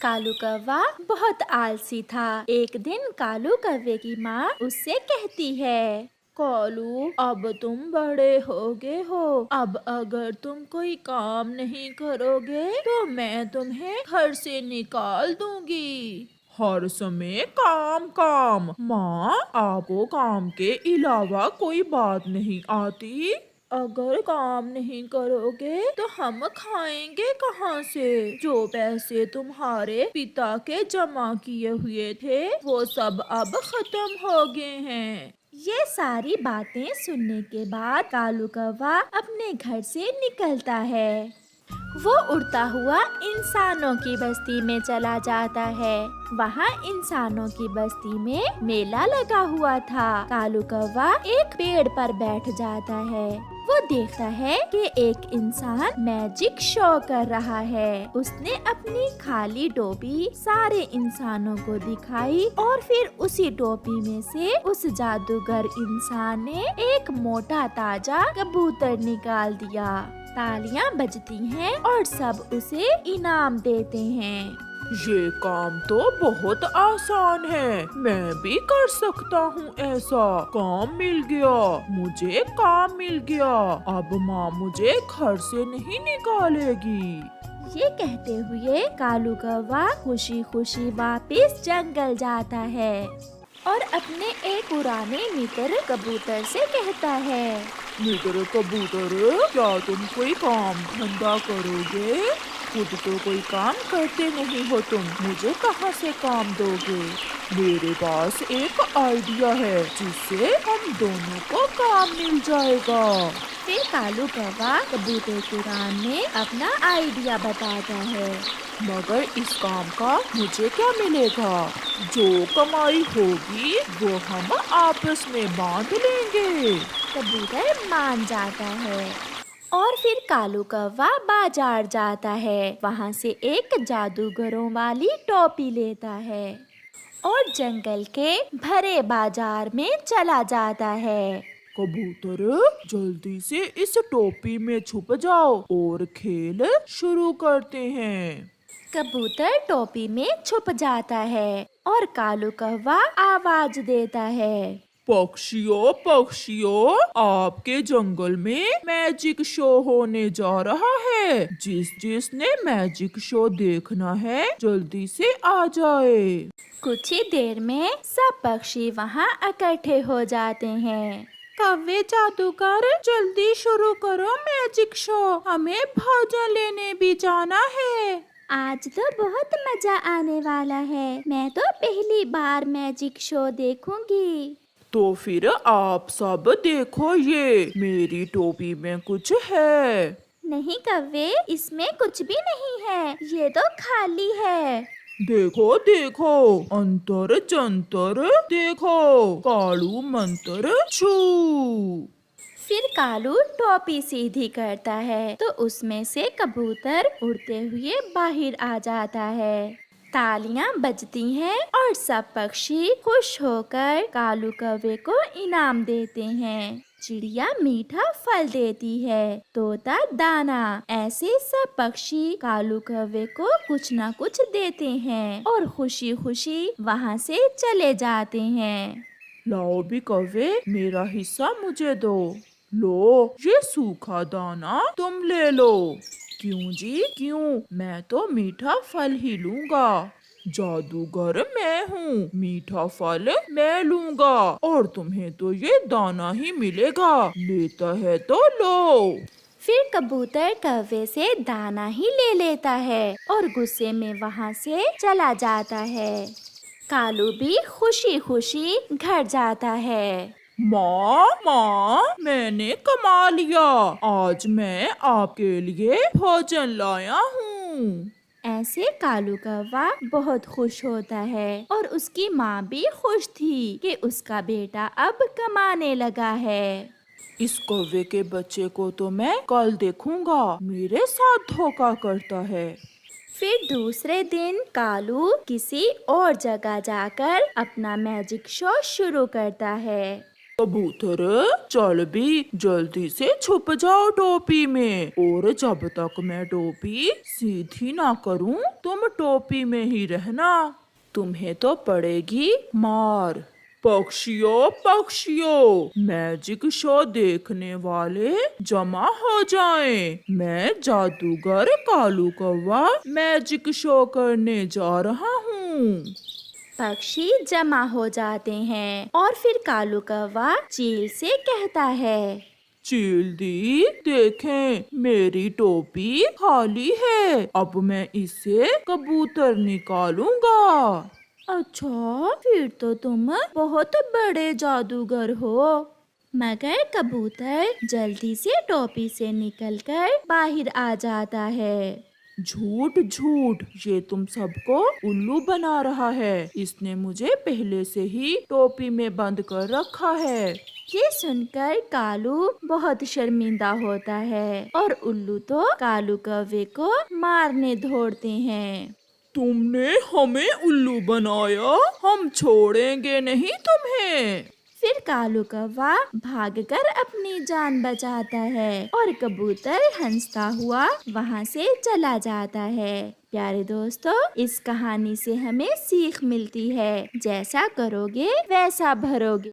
कालू कौवा बहुत आलसी था। एक दिन कालू कौवे की माँ उससे कहती है, कालू, अब तुम बड़े हो गए हो। अब अगर तुम कोई काम नहीं करोगे तो मैं तुम्हें घर से निकाल दूंगी। हर समय काम काम। माँ, आपको काम के अलावा कोई बात नहीं आती? अगर काम नहीं करोगे तो हम खाएंगे कहाँ से? जो पैसे तुम्हारे पिता के जमा किए हुए थे वो सब अब खत्म हो गए हैं। ये सारी बातें सुनने के बाद कालू कौवा अपने घर से निकलता है। वो उड़ता हुआ इंसानों की बस्ती में चला जाता है। वहाँ इंसानों की बस्ती में मेला लगा हुआ था। कालू कौवा एक पेड़ पर बैठ जाता है। वो देखता है कि एक इंसान मैजिक शो कर रहा है। उसने अपनी खाली टोपी सारे इंसानों को दिखाई और फिर उसी टोपी में से उस जादूगर इंसान ने एक मोटा ताजा कबूतर निकाल दिया। तालियां बजती हैं और सब उसे इनाम देते हैं। ये काम तो बहुत आसान है, मैं भी कर सकता हूँ ऐसा। काम मिल गया, मुझे काम मिल गया। अब माँ मुझे घर से नहीं निकालेगी। ये कहते हुए कालू कौवा खुशी खुशी वापस जंगल जाता है और अपने एक पुराने मित्र कबूतर से कहता है, मित्र कबूतर, क्या तुम कोई काम धंधा करोगे? खुद तो कोई काम करते नहीं हो तुम, मुझे कहाँ से काम दोगे? मेरे पास एक आइडिया है जिससे हम दोनों को काम मिल जाएगा। फिर कालू कौवा कबूतर के कान में अपना आइडिया बताता है। मगर इस काम का मुझे क्या मिलेगा? जो कमाई होगी वो हम आपस में बांट लेंगे। कबूतर मान जाता है और फिर कालू कौवा बाजार जाता है। वहाँ से एक जादूगरों वाली टोपी लेता है और जंगल के भरे बाजार में चला जाता है। कबूतर, जल्दी से इस टोपी में छुप जाओ और खेल शुरू करते हैं। कबूतर टोपी में छुप जाता है और कालू कौवा आवाज देता है, पक्षियों पक्षियों, आपके जंगल में मैजिक शो होने जा रहा है। जिसने मैजिक शो देखना है जल्दी से आ जाए। कुछ ही देर में सब पक्षी वहाँ इकट्ठे हो जाते हैं। कौवे जादूगर, जल्दी शुरू करो मैजिक शो, हमें भोजन लेने भी जाना है। आज तो बहुत मजा आने वाला है। मैं तो पहली बार मैजिक शो देखूंगी। तो फिर आप सब देखो, ये मेरी टोपी में कुछ है। नहीं कौवे, इसमें कुछ भी नहीं है, ये तो खाली है। देखो देखो, अंतर जंतर देखो, कालू मंत्र छू। फिर कालू टोपी सीधी करता है तो उसमें से कबूतर उड़ते हुए बाहर आ जाता है। तालियां बजती हैं और सब पक्षी खुश होकर कालू कौवे को इनाम देते हैं। चिड़िया मीठा फल देती है, तोता दाना। ऐसे सब पक्षी कालू कौवे को कुछ न कुछ देते हैं और खुशी खुशी वहाँ से चले जाते हैं। लाओ भी कौवे, मेरा हिस्सा मुझे दो। लो, ये सूखा दाना तुम ले लो। क्यों जी क्यों, मैं तो मीठा फल ही लूंगा। जादूगर मैं हूँ, मीठा फल मैं लूंगा और तुम्हें तो ये दाना ही मिलेगा। लेता है तो लो। फिर कबूतर कौवे से दाना ही ले लेता है और गुस्से में वहाँ से चला जाता है। कालू भी खुशी खुशी घर जाता है। माँ, मैंने कमा लिया। आज मैं आपके लिए भोजन लाया हूँ। ऐसे कालू कौवा बहुत खुश होता है और उसकी माँ भी खुश थी कि उसका बेटा अब कमाने लगा है। इस कौवे के बच्चे को तो मैं कल देखूंगा, मेरे साथ धोखा करता है। फिर दूसरे दिन कालू किसी और जगह जाकर अपना मैजिक शो शुरू करता है। कबूतर चल भी जल्दी से छुप जाओ टोपी में, और जब तक मैं टोपी सीधी ना करूं तुम टोपी में ही रहना, तुम्हें तो पड़ेगी मार। पक्षियों पक्षियों, मैजिक शो देखने वाले जमा हो जाएं। मैं जादूगर कालू कौवा मैजिक शो करने जा रहा हूँ। पक्षी जमा हो जाते हैं और फिर कालू कौवा चील से कहता है, चील दी देखें, मेरी टोपी खाली है, अब मैं इसे कबूतर निकालूंगा। अच्छा, फिर तो तुम बहुत बड़े जादूगर हो। मगर कबूतर जल्दी से टोपी से निकलकर बाहर आ जाता है। झूठ झूठ, ये तुम सबको उल्लू बना रहा है, इसने मुझे पहले से ही टोपी में बंद कर रखा है। ये सुनकर कालू बहुत शर्मिंदा होता है और उल्लू तो कालू कौवे को मारने दौड़ते हैं। तुमने हमें उल्लू बनाया, हम छोड़ेंगे नहीं तुम्हें। फिर कालू कौवा भागकर अपनी जान बचाता है और कबूतर हंसता हुआ वहाँ से चला जाता है। प्यारे दोस्तों, इस कहानी से हमें सीख मिलती है, जैसा करोगे वैसा भरोगे।